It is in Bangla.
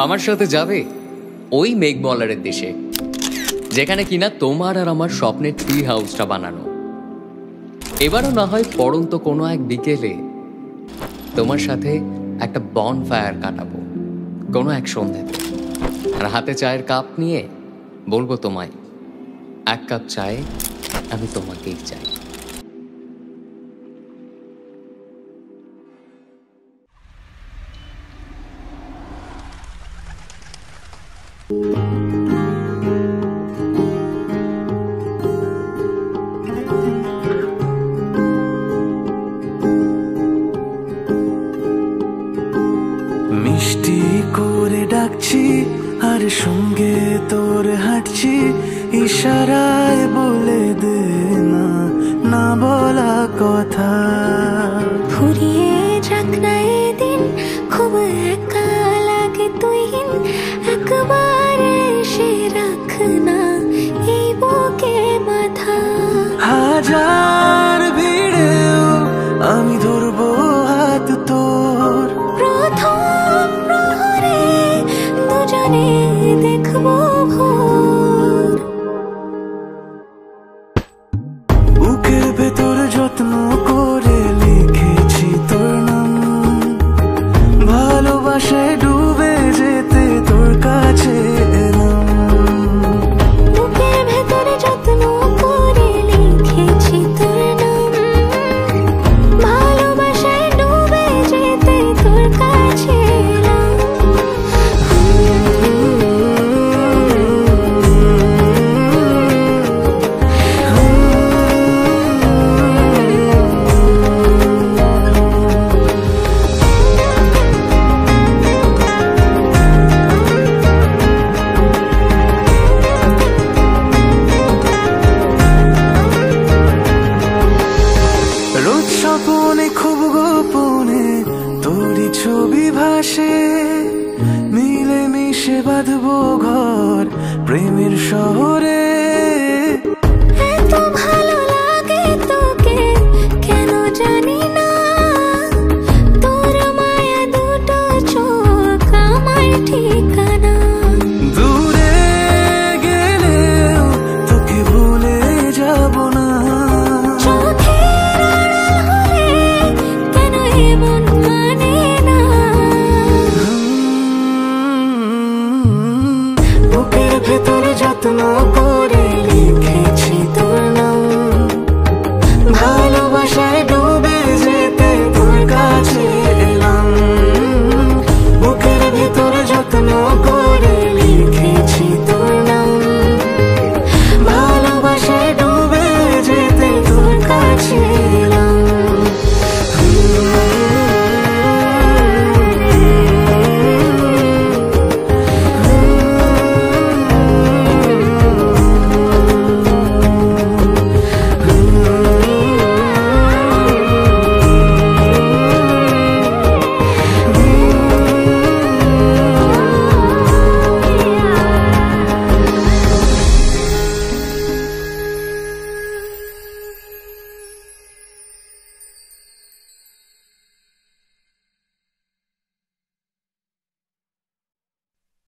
আমার সাথে যাবে ওই মেঘমলারের দেশে, যেখানে কিনা তোমার আর আমার স্বপ্নের ট্রি হাউসটা বানানো। এবারও না হয় পড়ন্ত কোনো এক বিকেলে তোমার সাথে একটা বন ফায়ার কাটাবো কোনো এক সন্ধ্যাতে, আর হাতে চায়ের কাপ নিয়ে বলবো তোমায়, এক কাপ চায়ে আমি তোমাকেই চাই। মিষ্টি করে ডাকছি আর সঙ্গে তোর হাঁটছি, ইশারায় বলে দে না না বলা কথা। ফুরিয়ে যাক না এদিন, খুব একা লাগে তুইহীন, একবার এসে রাখ না এই বুকে মাথা। হাজার ভিড়েও আমি ধরবো হাত তোর, প্রথম প্রহরে দুজনে দেখবো ভোর। বুকের ভেতর যত্ন করে লিখেছি তোর নাম, ভালোবাসায় ডুবে যেতে তোর কাছে এলাম। বুকের ভেতরে যত্ন করে লিখেছি তোর নাম, ভালোবাসায় ডুবে যেতে তোর কাছে এলাম। রোজ স্বপনে খুব গোপনে তোরই ছবি ভাসে, মিলে মিশে বাঁধবো ঘর প্রেমের শহরে।